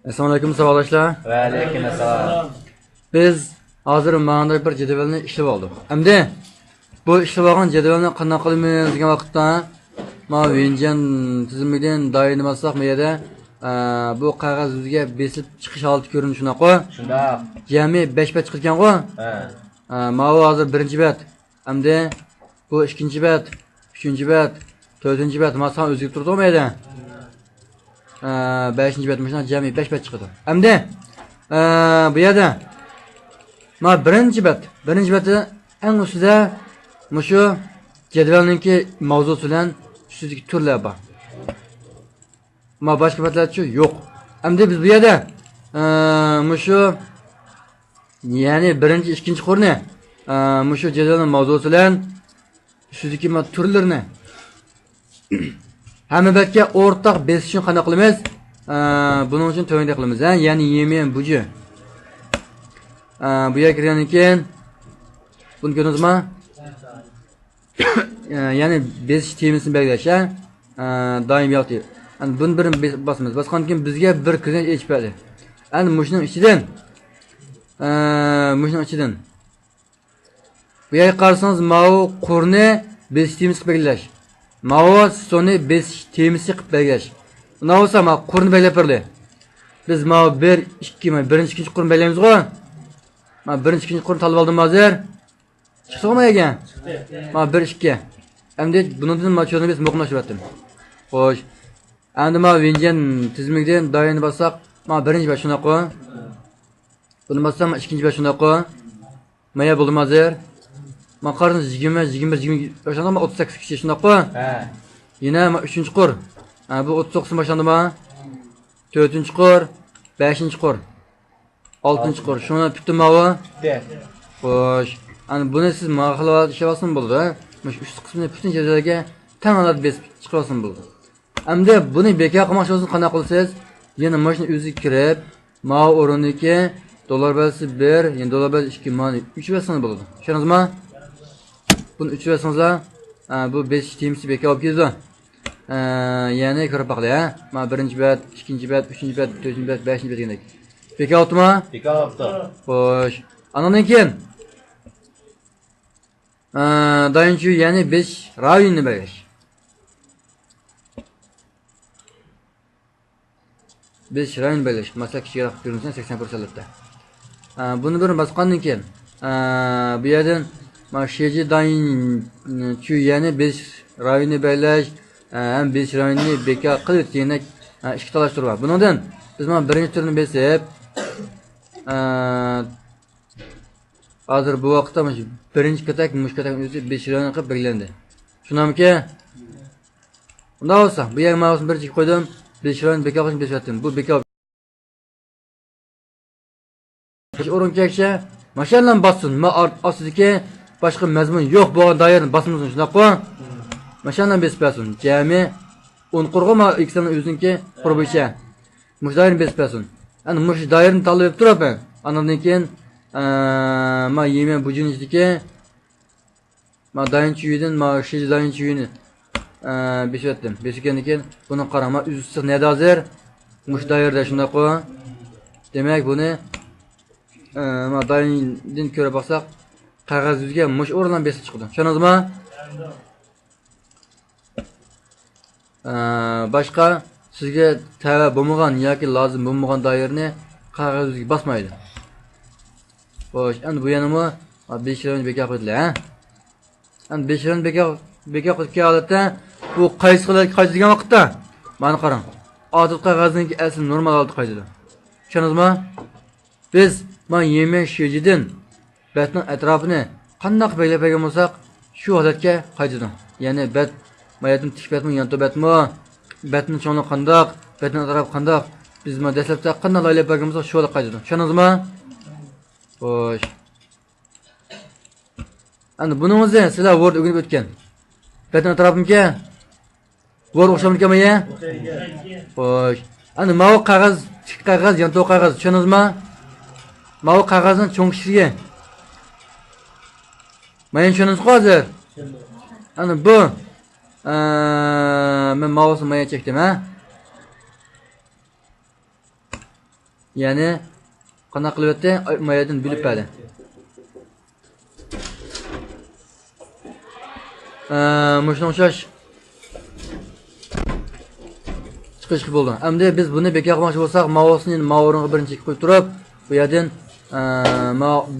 Assalomu alaykum savolashlar. Va alaykum assalom. Biz hozir mana bir jadvalni ishlab oldik. Endi bu ishlab olgan jadvalni qanday qilamiz degan vaqtda mana Venjan tizimidan doyinmasak bu yerda bu qog'oz bizga besib chiqish holati ko'rinadi shunaqa. Shundoq. Jami 5 bet chiqargan-ku. Ha. Mana hozir birinchi bet. Endi bu ikkinchi bet, uchinchi bet, to'rtinchi bet masalan o'zgarib turdi bu yerda. 5. bet mana jami 5 bet chiqadi. Endi bu yerda ma birinchi betda eng ustida mushu jadvalninki mavzusi bilan ustidagi turlar bor. Ma boshqa betlarchi yo'q. Endi biz bu yerda mushu ya'ni birinchi, ikkinchi qo'rni mushu jadvalning mavzusi bilan ustidagi ma turlarni hamma betga o'rtaq besishni qanday qilamiz? Buning uchun to'yinda qilamiz, ya'ni yemen buji. Bu yerga kirgandan keyin buni ko'rdingizmi? Ya'ni besish temisini belgilash, doim yo'q. Endi buni birini bosamiz. Bosgandan keyin bizga bir kirgan echib beradi. Endi mushning ichidan bu yerga qarasangiz mau qo'rni besish temisi belgilash. Mau soni besish temisi qilib belgilash. Unda bo'lsa ma qo'rni belgilab berdi. Biz mau 1 2 birinchi, ikkinchi qo'rni belgilaymiz-ku. Ma birinchi, ikkinchi qo'rni tanlab oldim hozir. Chiqdimi ekan? Ma 1 2. Endi bundan ma cho'zni biz muqimlashib o'tdim. Xo'sh. Endi ma Venjan tizimidan doyini bossak, ma birinchi bet shunaqa. Buni bossam ikkinchi bet shunaqa. Maya bo'ldim hozir. Ma qarang 20, 21, 22 boshlandimi 38 kishi shunaqa. Ha. Yana 3-chi qo'r. Bu 39 boshlandimi? 4-chi qo'r, 5-chi qo'r. 6-chi qo'r. Shuni bitim mavi. Xo'sh. Ana buni siz mahsulot ishlasin bo'ldi. Mush 3 qismini butun jadvalga tamomlab besib chiqarsin bo'ldi. Endi buni bekor qilmoqchi bo'lsangiz qanday qilasiz? Yana mashina o'zi kirib, ma o'rniga dollar belsi 1, yana dollar belsi 2 mani 3 versangiz bo'ladi. Tushundingizmi? Buni 3 versangizlar, bu 5 temisi bekor olib keldi. Ya'ni ko'rib baqla, ma birinchi bet, ikkinchi bet, uchinchi bet, to'rtinchi bet, 5-chi bet degandek. Bekor olibmi? Bekor olibdi. Xo'sh. Andan keyin dayinchi ya'ni 5 rayonni belgilash. 5 rayon belgilash. Masalan, kichikroq ko'rinsa 80%da. Buni bir bosgandan keyin bu yerdan mana sheji dayinchi ya'ni 5 rayonni belgilash, ham 5 rayonni bekor qilib demak ikki talashtir bor. Bundan biz mana birinchi turni besib hozir bu vaqtda mana birinchi katak mushkatak o'zi 5 rayon qilib belgilandi. Tushunamki? Unda bo'lsa, bu yerga mavzuni birinchi qo'ydim. 5 rayon bekor qilib besatdim. Bu bekor. O'rin kekcha mashallan bossin. Ma ostidagi boshqa mazmun yo'q bo'lgan doirani bosmasin shunaqa. Mashallan bespasin. Jami 10 qurg'ima eksanning o'ziniki qurbicha. Mush doirani bespasin. Ana mush doirani tanlab turaman. Andan keyin ma yemen bujinishdiki ma dayinchi uydan ma sheji dayinchi uyini besatdim. Besgandan keyin buni qarama usti neda hozir mush doirda shunaqa. Demak buni ma dayindan ko'ra baqsaq qog'oz yuzga mush o'rnidan besib chiqdi. Tushundingizmi? Boshqa sizga talab bo'lmagan yoki lozim bo'lmagan doirni qog'oz yuzga bosmaydi. Xo'sh, endi bu yanimi 5 rayon bekor qildilar, Endi 5 rayon bekor qilgan holatda bu qaysi degan vaqtda mana qarang. Odat qog'ozniki asl normal holatda qaytadi. Tushundingizmi? Biz men yemen shejidan betning atrofini qanday belgilab bergan bo'lsak, shu holatga qaytadi. Ya'ni bet mayatni tik betmi, yan betmi, betning cho'nli qanday, betning atrofi qanday, biz men dastlabda qanday belgilab bergan bo'lsak, shu holatga qaytadi. Tushundingizmi? Xo'sh. Endi buni o'zi sizlar Word o'rganib o'tgan. Betning atrofimga Word o'xshamlikanmi? Xo'sh. Endi mavi qog'oz, tik qog'oz, yan qog'oz, tushundingizmi? Mavi qog'ozning cho'ng kishiga. Men tushundingiz hozir? Ana bu men mavzusini maya chekdim, Ya'ni qanaqa qilyapti? Mayadan bilib berdi. Muşuna o'xshash chiqish bo'ldi. Endi biz buni bekor qilmoqchi bo'lsak, mouseni o'ringa birinchi qo'yib turib, bu yerdan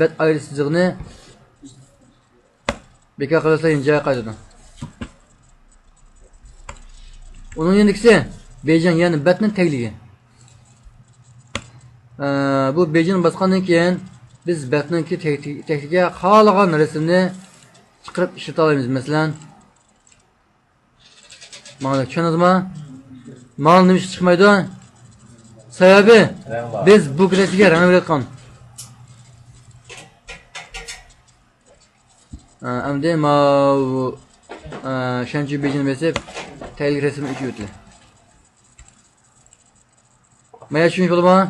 bet ayrı chiziqni bekor qilsa joyga qaytadi. Onun yendikisi Bejan yani betning tagligi. Bu Bejan basqandan keyin biz betninki tagliga xohlagan rasmni chiqarib ishlata olamiz. Masalan, mana tushunadimi? Mal nima chiqmaydi? Sababi biz bu klasiga rang berayotgan. Endi shanchi Bejan besib taglik rasmni ikki o'tli. Maya tushunish bo'ladimi?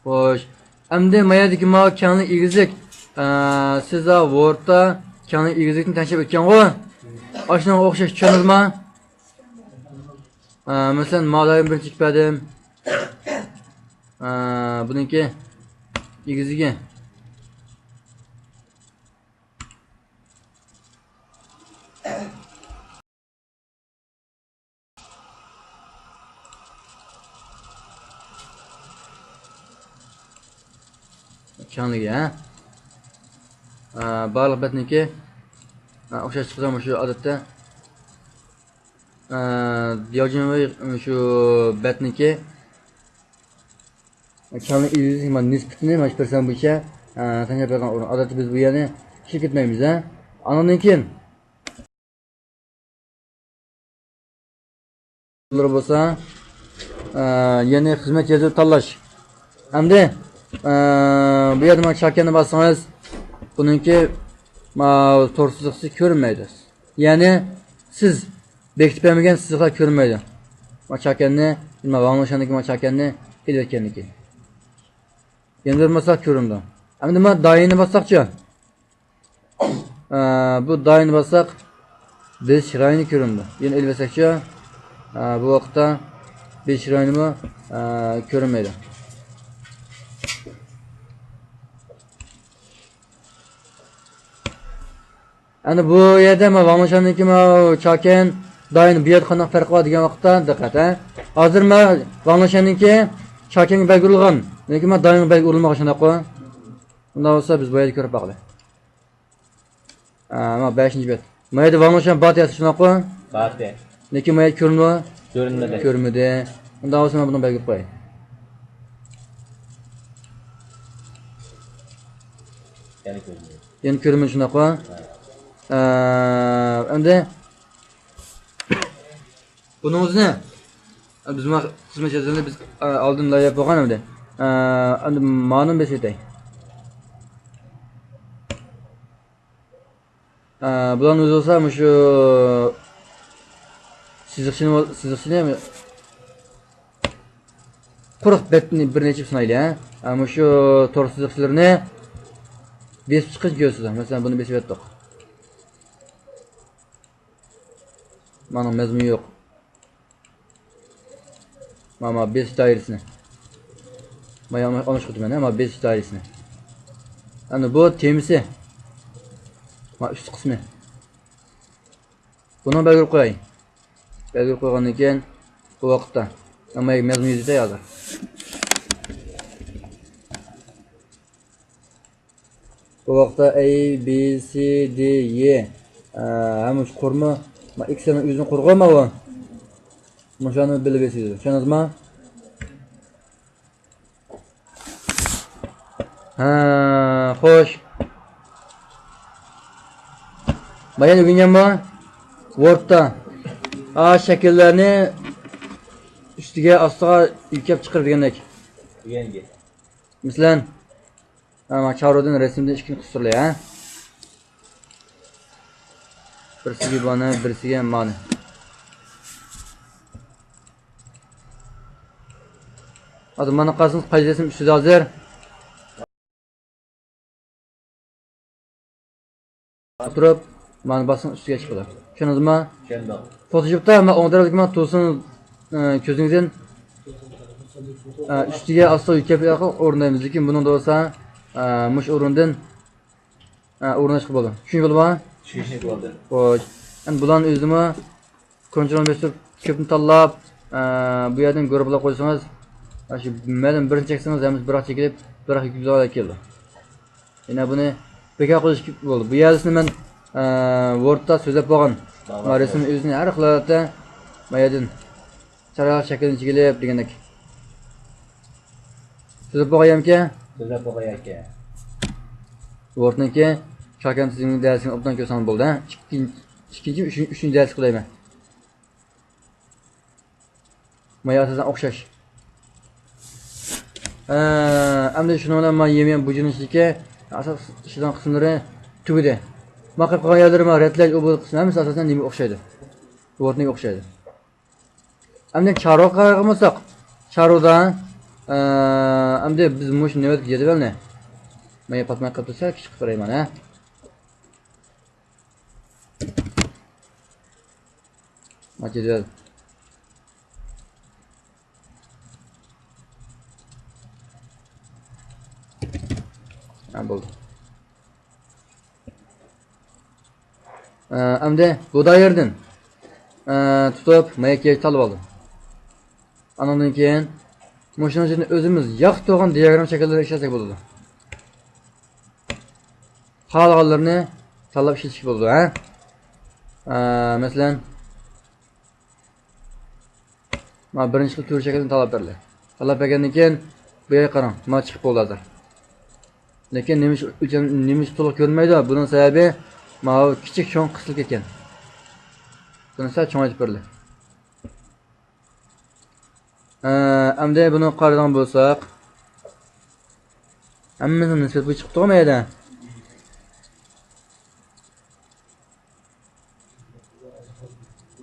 Xo'sh. Endi mayadagi kanglik egizlik sizda Wordda kanglik egizlikni tanishib o'tgan-ku. Ashunga o'xshash tushundingizmi? Masalan, ma'lum birinchi chiqdim. Buniki egizligi. Kanligi, barliq betniki o'xshash chiqadi shu odatda. Diyojenvoy shu betniki kanlik izi mana nisbatini mana shu person bo'yicha tanlab bergan o'rin. Odatda biz bu yerni ish ketmaymiz, Andan keyin bo'lsa, yeni xizmat yozuv tanlash. Endi bu yerda mana chakani bassangiz, buningki to'g'risiz ko'rinmaydi. Ya'ni siz bekitib bermagan sizlar ko'rinmaydi. Mana chakanni, nima vanglashandagi mana chakanni elayotganniki. Endi masak ko'rindi. Endi nima doyini bassaqchi? Bu doyini bassak besh rangni ko'rindi. Endi elbasakchi bu vaqtda besh rangni ko'rinmaydi. Endi bu yerda men vanglashandiki chakan doyini bu yerda qanaqa farq bor degan vaqtda diqqat. Hozir men vanglashandiki chakanga belgi urilgan, lekin men doyini belgi urilmagan shunaqo. Unda bo'lsa biz bu yerda ko'rib boqaylik. Mana 5-bet. Men yerda vanglashan batiyasi shunaqo? Batiya. Lekin men ko'rinmi? Ko'rinmadi. Ko'rmadi. Unda bo'lsa men buni belgi qo'yay. Yana ko'rinmadi. Endi ko'rinmadi shunaqa. Endi buni o'zini biz xizmat jadvalini biz oldin layab bo'lgan endi. Endi ma'lum besitay. Bularni o'zi bo'lsa shu siziqchini quruq betni bir necha sinayli, Ama shu to'g'ri siziqchilarni besib chiqish go'siz. Masalan, buni besib etdik. Mana mazmun yo'q. Mana 5 dairesini. Mana olmuş qildim mana 5 dairesini. Endi bu temisi. Mana üst qismi. Buni belgilab qo'yay. Belgilab qo'ygandan keyin bu vaqtda nima mazmun yozadi hozir. Bu vaqtda A, B, C, D, E hamma qurma ma X'ni o'zini qurg'ama u. Mana bilib olasiz. Tushundingizmi? Xo'sh. Mana o'rganganmi? Wordda shakllarni ustiga ostiga yuklab chiqarib degandek. Yangi. Masalan, mana chavrodan rasmni ishkini qistirlay, birisiga buni, birisiga mana. Hozir mana qasimiz qaydasim ustida hozir. Turib, mana basın ustiga chiqadi. Tushundingizmi? Tushundim. Photoshopda men o'ng tarafdagi to'sin ko'zingizdan Ustiga asta yuklab o'rnaymiz. Lekin buni bo'lsa, mush o'rindan o'rnash qilib bo'ladi. Tushunib bo'ladi? Tushunib bo'ldi. Xo'sh. Endi bularni o'zimi kontrol besib ko'pni tanlab, bu yerdan ko'rib qo'ysangiz, shu men birinchi cheksangiz, ham biroq chekilib, biroq yuklab keldi. Yana buni bekor qilish bo'ldi. Bu yerisini men Wordda so'zlab bo'lgan. Rasmni o'zini har xilda mayadin charalar shaklini chekilib degandek. So'zlab bo'lganki, So'zlab qo'yayki. Wordniki shaklning darsini obdan ko'rsangiz bo'ldi. Ikkinchi, uchinchi dars qilayman. Maya asosan o'xshash. Endi shuni bilan men yemagan bu jinslikka asos ishidan qismlari tugidi. Maqib qolgan yerlari men redlash bu qismi hammasi asosan nima o'xshaydi? Wordniga o'xshaydi. Endi charo qaramoqsak, charodan endi biz mush nima jadvalni men patmay qilib tursa kichik qarayman, ha. Jadval. Bo'ldi. Endi bu dairdan tutib mayakka talib oldim. Andan keyin mashinani o'zimiz yaxshi to'g'an diagram shakllarida ishlasak bo'ladi. Xalqlarni tanlab ishlatish bo'ladi, ha? Masalan, men birinchi tur shaklini tanlab berdi. Tanlab bergandan keyin bu yerga qarang, men chiqib bo'ldi hozir. Lekin nemish to'liq ko'rinmaydi. Buning sababi mana kichik cho'ng qisilib ketgan. Buni sal cho'ngaytib berdi. Endi buni qaragan bo'lsak, hammasining nisbati bu chiqib turmaydi.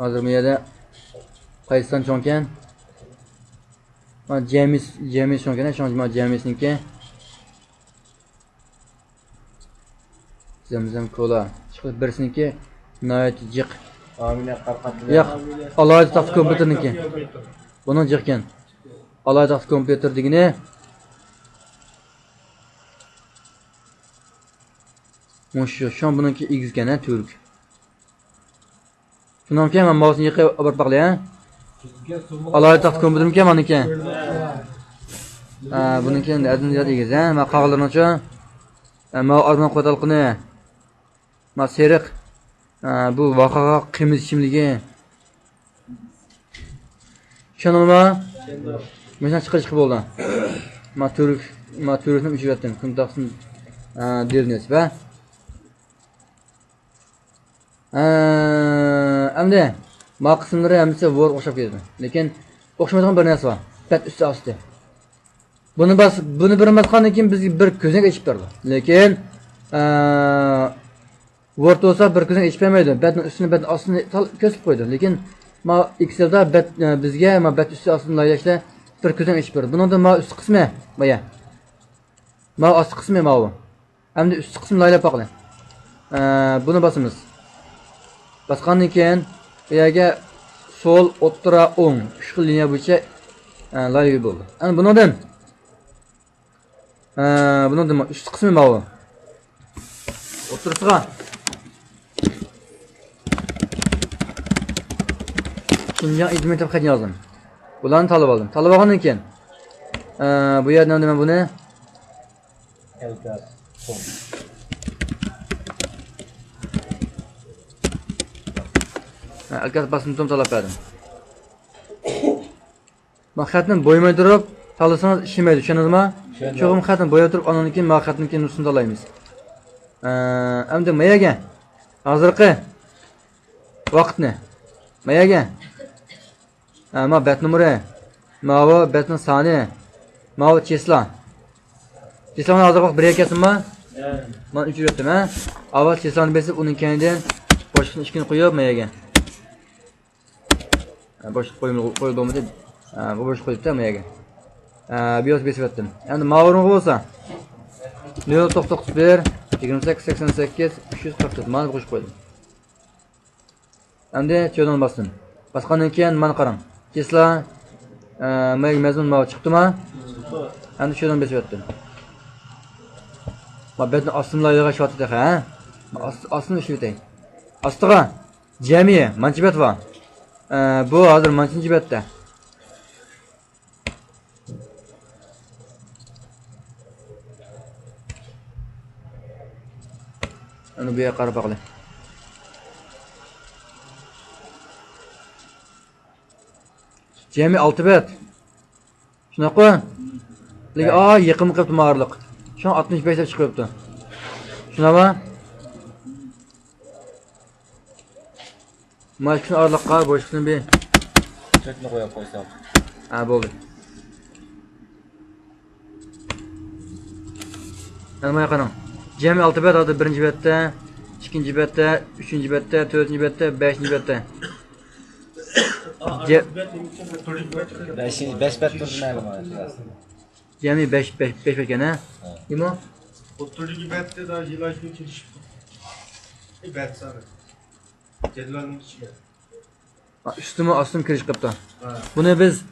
Hozir bu yerda qaysidan cho'nkan? Mana James cho'nkan, shuncha Jamesniki. Zamzam kola. Chiqib birsiniki nihoyat jiq. Amina qarqatli. Yo'q, alohida taxt kompyuterniki. Buni jiqkan. Alohida taxt kompyuter degini Mushu shon buniki egizgan, ha, turk. Shundan keyin men mousni yiqib olib baqlay, ha. Alohida taxt kompyuterimga meniki. Buniki endi adini egiz, ha. Men qog'larni uchun men orman qo'talqini Maseriq bu vaqaga qimiz ichimligi. Tushunammi? Mendan chiqib bo'ldi. Turkni uchratdim. Kun taqsin dernes va endi ma qismlari hamsi Word o'xshab ketadi. Lekin o'xshamaydigan bir narsa bor. Bet usti osti. Buni bir masqandan keyin bizga bir ko'znak ichib berdi. Lekin Word olsa bir ko'znak ichib bermaydi. Betning ustini, betning ostini ko'rsatib qo'ydi. Lekin ma Excelda bizga ma bet usti ostini laylashda bir ko'znak ichib berdi. Buningda ma ust qismi maya. Ma ost qismi ma bu. Endi ust qismi laylab boqdi. Buni bosamiz. Basqandan keyin bu yerga sol, o'ttira, o'ng 3 xil liniya bo'yicha layli bo'ldi. Endi buningdan ust qismi ma bu. O'ttirisiga Şinjan İdmet Afqat yozdim. Bularni tanlab oldim. Tanlab olgandan keyin bu yerdan nima buni? Alkas basini tanlab berdim. Men xatni bo'ymay turib, tanlasangiz ishlamaydi, tushundingizmi? Cho'g'im xatni bo'yab turib, ondan keyin men xatni keyin nusini tanlaymiz. Endi mayaga hozirgi vaqtni mayaga ma bet numeri, ma betning soni, ma chesla. Cheslani hozir vaqt 1 ekasizmi? Men 3 yuribdim, ha. Avval cheslani besib, uning keyindan boshqa 2 kun qo'yib mayaga. Boshqa qo'yib bo'lmadi. Bu boshqa qo'yibdi mayaga. Biyoz besib o'tdim. Endi ma'lum bo'lsa 0.91 28 88 344 mana qo'shib qo'ydim. Endi cho'dan bosdim. Bosgandan keyin mana qarang. Tesla Mazmun ma chiqdimi? Endi şuradan besib o'tdim. Ma betni ostini yig'ishyapti ha? Ostini shu etay. Ostiga jami manchi bet bor. Bu hozir manchinchi betda. Ana bu yoqqa qarab boqli. Jami 6 bet. Shunaqa? Lekin yaqin qilib ma'rliq. Şu an 65 deb chiqyapti. Shunaqmi? Mashqni orliqqa boshqasini bir Çökünü koyup koysam. ha bo'ldi. Nima qilamiz? Jami 6 bet hozir birinchi betda, ikkinchi betda, uchinchi betda, to'rtinchi betda, beshinchi betda. Beş bet durdu neyli bana aslında. Jami 5 ekan ha? Nima? Oturduğu bette daha ilaç geçiriş. Bet sana. Cedvenin içine. Üstüme astım kirish qilibdi. Buni biz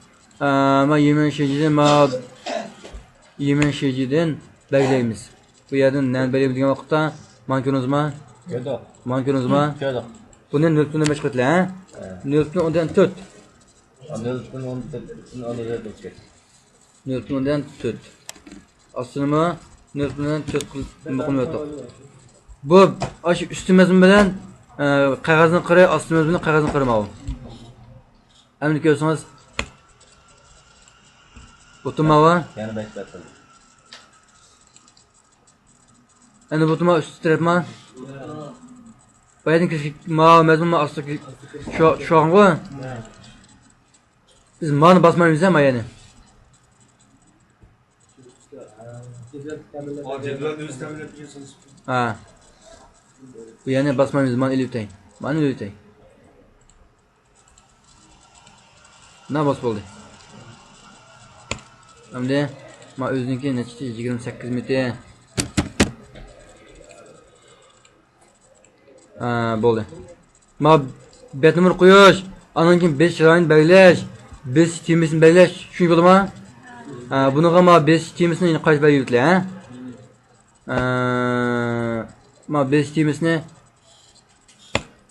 ma yemen shejidan belgilaymiz. Bu yerdan nan belgilaymiz degan vaqtda mankunuzma, Gördük. mankunuzma. Gördük. Buni 0.5 qildi ha? 0.4. Anladın onu da geçecek. 0.4. Aslında 0.4 qilmoqni bu aş üstümüzün bilan qog'ozni qiray, ostimiz bilan qog'ozni qirmav. Endi ko'rsangiz o'tmava. Yani 5 bet durdu. Endi bu tuma üst tarafma. Bayadın ki ma mezmun ma aslı şu an bu. Biz manı basmayız ama yani. Cedvel'de üstemel yapıyorsunuz. Ha. Bu yani basmayız man ilütey. Man ilütey. Ne bas oldu? Şimdi ma özünki neçti 28 metre. Bo'ldi. Ma bet numar qo'yish, anankin 5 rayn belgilash, 5 temisini belgilash, shunday bo'ladimi? Buniga ma 5 temisini qayta belgilaydi, ha? Ma 5 temisini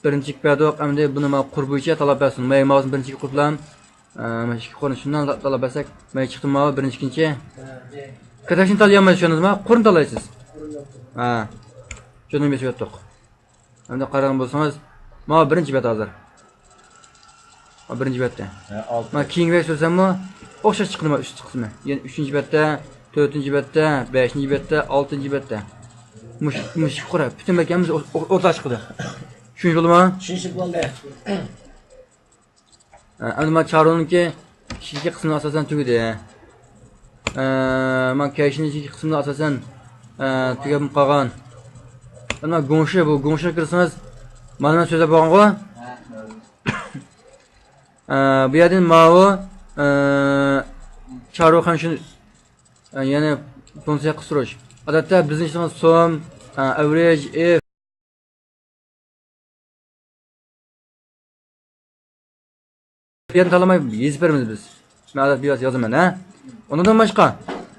birinchi padoq hamda buni ma qurb bo'yicha talab bersin. Men ma'lum birinchi qurlam, mana ikki qo'rni shundan talab bersak, men chiqdim ma birinchi ikkinchi. Qatashni tanlayapsiz shuningizmi? Qo'rni tanlaysiz. Ha. Shuni besib o'tdik. Endi qaragan bo'lsangiz, mana birinchi bet hozir. Mana birinchi betda. Mana keyinroq so'rsammi, o'xshash chiqdi mana uch qismi. Ya'ni 3-betda, 4-betda, 5-betda, 6-betda. Mush qura, butun bekamiz o'rta chiqdi. Shunday bo'ldimi? Shunchalik bo'ldi. Endi men charoniki ikki qismini asosan tugadi. Men kayshini ikki qismini asosan tugab qolgan. Ana go'ngshi bu go'ngshi kirsangiz mana so'zlab bo'lgan-ku. Bu yerdan ma'u charoxan shuni ya'ni funksiya qisirish. Odatda bizning ishimiz so'm, average, if yerni tanlamay yezib beramiz biz. Men odat biroz yozaman, ha? Undan boshqa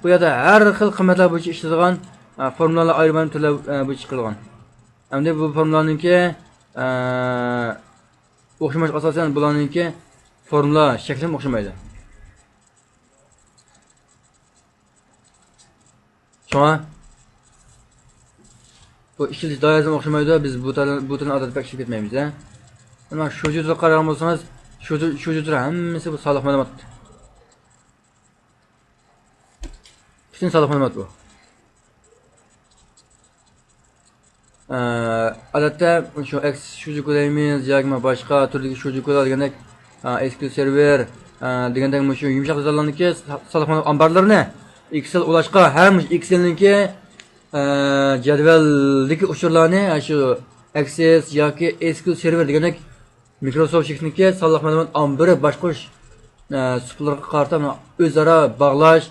bu yerda har xil qiymatlar bo'yicha ishlatilgan formulalar ayirman turlar bo'yicha chiqilgan. Endi bu formulalarningki o'xshamash asosan bularningki formula shakli o'xshamaydi. Shuna bu ishlish doirasi o'xshamaydi. Biz bu tilni odatda ishlatib ketmaymiz, ha. Mana shu juda qaragan bo'lsangiz, shu juda hammasi bu soliq ma'lumot. Butun soliq ma'lumot bu. Odatda shu shuju ko'raymiz yoki boshqa turdagi shuju ko'rlar degandek SQL server degandek shu yumshoq so'zlarniki soliq ambarlarini Excel ulashqa ham Excel'niki jadvaldagi uchurlarni shu Access yoki SQL server degandek Microsoft shekliniki soliq ma'lumot ambari boshqarish suplarga qarata o'zaro bog'lash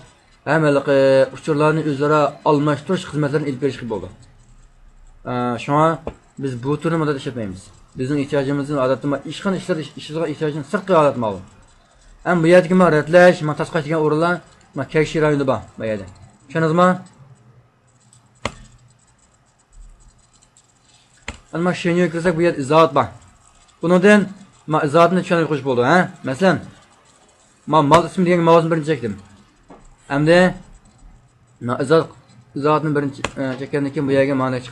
hammaligi uchurlarni o'zaro almashtirish xizmatlarini ilib berish bo'ldi. Shuna biz bu turni model ishlatmaymiz. Bizning ehtiyojimizni odatda ishxona ishlar ehtiyojini sirtqi holat ma'lum. Hem bu yerdeki ma retleş, ma tasqaç degan o'rinlar ma Kekshi rayonida bor bu yerda. Tushundingizmi? Ana shunga kirsak bu yerda izohat bor. Bundan ma izohatni tushunib qo'yib bo'ldi, ha? Masalan, ma mal ismi degan mavzuni birinchi chekdim. Hamda ma izohatni birinchi chekkandan keyin bu yerga ma'no chiqdi.